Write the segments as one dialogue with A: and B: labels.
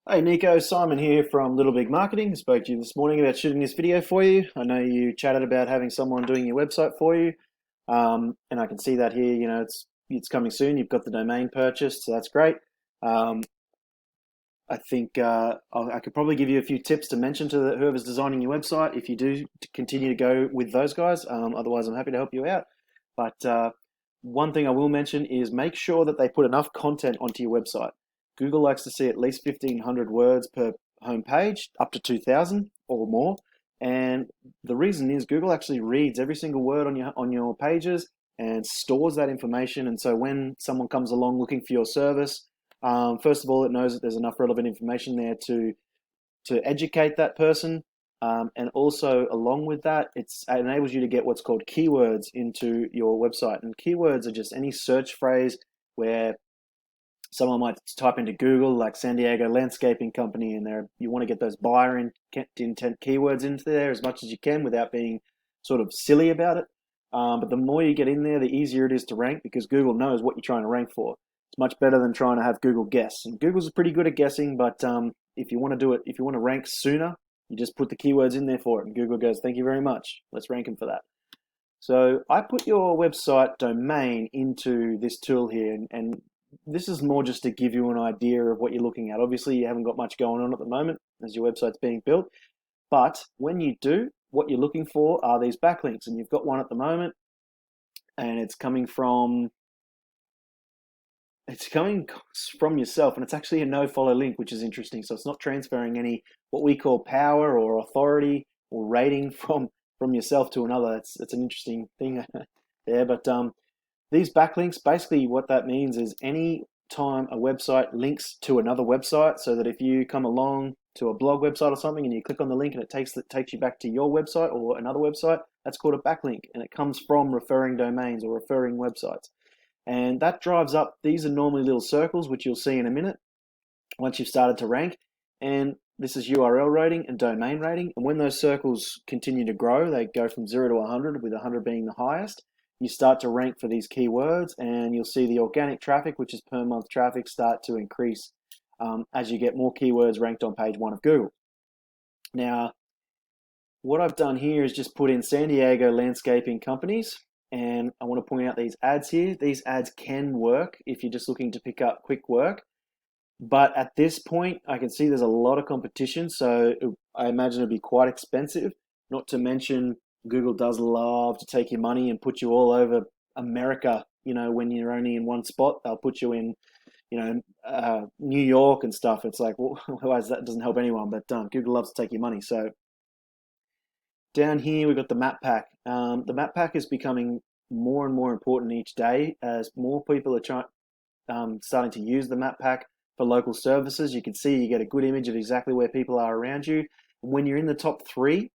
A: Hey Nico, Simon here from Little Big Marketing. I spoke to you this morning about shooting this video for you. I know you chatted about having someone doing your website for you, and I can see that here. You know, it's coming soon. You've got the domain purchased, so that's great. Um, I think I could probably give you a few tips to mention to whoever's designing your website if you do continue to go with those guys. Otherwise, I'm happy to help you out. But one thing I will mention is make sure that they put enough content onto your website. Google likes to see at least 1,500 words per homepage, up to 2,000 or more. And the reason is Google actually reads every single word on your pages and stores that information. And so when someone comes along looking for your service, first of all, it knows that there's enough relevant information there to educate that person, and also along with that, it enables you to get what's called keywords into your website. And keywords are just any search phrase where someone might type into Google like San Diego Landscaping Company, and there you want to get those buyer intent keywords into there as much as you can without being sort of silly about it. But the more you get in there, the easier it is to rank because Google knows what you're trying to rank for. It's much better than trying to have Google guess. And Google's pretty good at guessing, but if you want to do it, if you want to rank sooner, you just put the keywords in there for it, and Google goes, "Thank you very much. Let's rank them for that." So I put your website domain into this tool here, and this is more just to give you an idea of what you're looking at. Obviously, you haven't got much going on at the moment as your website's being built, but when you do, what you're looking for are these backlinks, and you've got one at the moment, and it's coming from yourself, and it's actually a no follow link, which is interesting. So it's not transferring any what we call power or authority or rating from yourself to another. It's an interesting thing there. But these backlinks, basically what that means is any time a website links to another website, so that if you come along to a blog website or something and you click on the link and it takes you back to your website or another website, that's called a backlink, and it comes from referring domains or referring websites. And that drives up, these are normally little circles, which you'll see in a minute once you've started to rank. And this is URL rating and domain rating. And when those circles continue to grow, they go from 0 to 100, with 100 being the highest. You start to rank for these keywords, and you'll see the organic traffic, which is per month traffic, start to increase as you get more keywords ranked on page one of Google. Now, what I've done here is just put in San Diego Landscaping Companies, and I want to point out these ads here. These ads can work if you're just looking to pick up quick work. But at this point, I can see there's a lot of competition, so I imagine it'd be quite expensive. Not to mention, Google does love to take your money and put you all over America. You know, when you're only in one spot, they'll put you in, New York and stuff. It's like, well, otherwise that doesn't help anyone. But Google loves to take your money. So down here, we've got the map pack. The map pack is becoming more and more important each day as more people are starting to use the map pack for local services. You can see you get a good image of exactly where people are around you. When you're in the top three,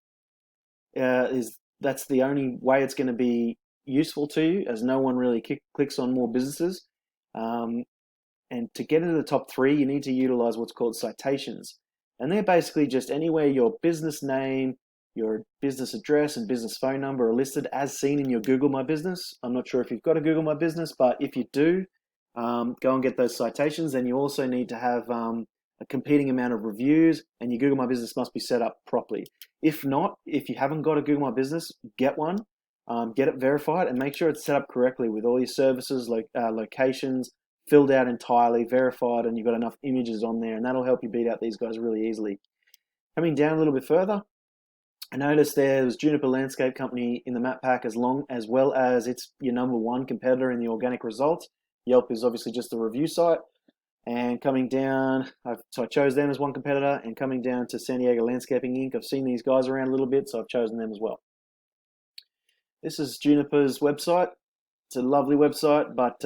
A: that's the only way it's going to be useful to you, as no one really clicks on more businesses. And to get into the top three, you need to utilize what's called citations. And they're basically just anywhere your business name, your business address, and business phone number are listed as seen in your Google My Business. I'm not sure if you've got a Google My Business, but if you do, go and get those citations. Then you also need to have a competing amount of reviews, and your Google My Business must be set up properly. If not, if you haven't got a Google My Business, get one, get it verified, and make sure it's set up correctly with all your services, locations, filled out entirely, verified, and you've got enough images on there, and that'll help you beat out these guys really easily. Coming down a little bit further, I noticed there's Juniper Landscape Company in the map pack, as well as it's your number one competitor in the organic results. Yelp is obviously just a review site. And coming down, so I chose them as one competitor, and coming down to San Diego Landscaping Inc. I've seen these guys around a little bit, so I've chosen them as well. This is Juniper's website. It's a lovely website, but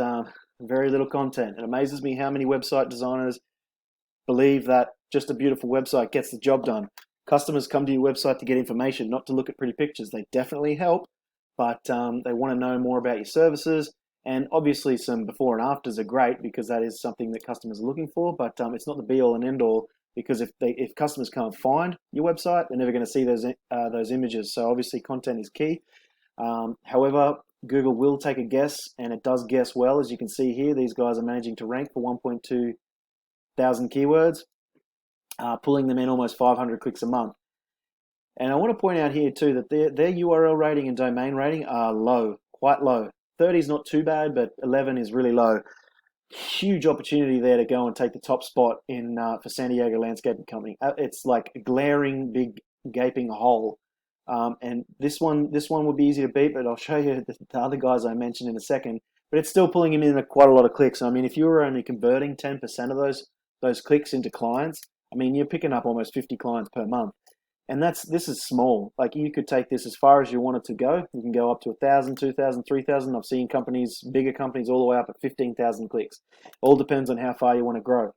A: very little content. It amazes me how many website designers believe that just a beautiful website gets the job done. Customers come to your website to get information, not to look at pretty pictures. They definitely help, but they want to know more about your services. And obviously some before and afters are great because that is something that customers are looking for, but it's not the be all and end all, because if customers can't find your website, they're never going to see those images. So obviously content is key. However, Google will take a guess, and it does guess well. As you can see here, these guys are managing to rank for 1.2 thousand keywords. pulling them in almost 500 clicks a month. And I want to point out here too that their URL rating and domain rating are low, quite low. 30 is not too bad, but 11 is really low. Huge opportunity there to go and take the top spot in for San Diego Landscaping Company. It's like a glaring, big, gaping hole. And this one would be easy to beat, but I'll show you the other guys I mentioned in a second. But it's still pulling him in quite a lot of clicks. I mean, if you were only converting 10% of those clicks into clients, I mean, you're picking up almost 50 clients per month. And this is small. Like, you could take this as far as you want it to go. You can go up to 1,000, 2,000, 3,000. I've seen companies, bigger companies, all the way up at 15,000 clicks. All depends on how far you want to grow.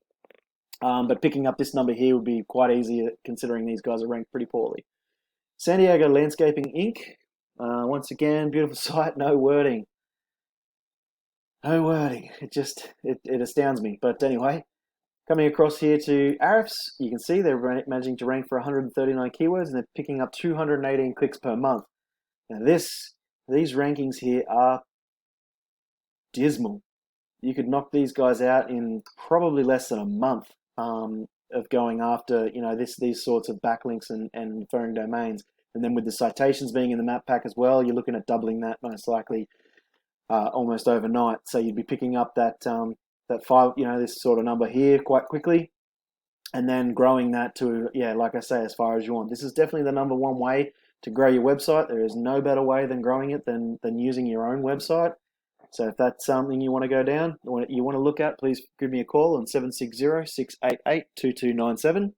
A: But picking up this number here would be quite easy, considering these guys are ranked pretty poorly. San Diego Landscaping Inc. Once again, beautiful site, no wording. No wording. It astounds me. But anyway, coming across here to Arifs, you can see they're managing to rank for 139 keywords, and they're picking up 218 clicks per month. Now these rankings here are dismal. You could knock these guys out in probably less than a month of going after, these sorts of backlinks and referring domains. And then with the citations being in the map pack as well, you're looking at doubling that most likely almost overnight. So you'd be picking up that five, this sort of number here quite quickly, and then growing that to, like I say, as far as you want. This is definitely the number one way to grow your website. There is no better way than growing it than using your own website. So if that's something you want to go down, you want to look at, please give me a call on 760-688-2297.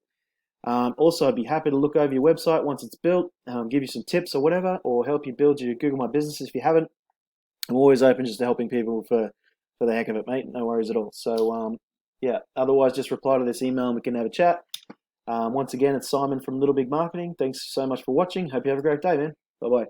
A: Also, I'd be happy to look over your website once it's built, give you some tips or whatever, or help you build your Google My Business if you haven't. I'm always open just to helping people for the heck of it, mate. No worries at all. So, otherwise, just reply to this email and we can have a chat. Once again, it's Simon from Little Big Marketing. Thanks so much for watching. Hope you have a great day, man. Bye-bye.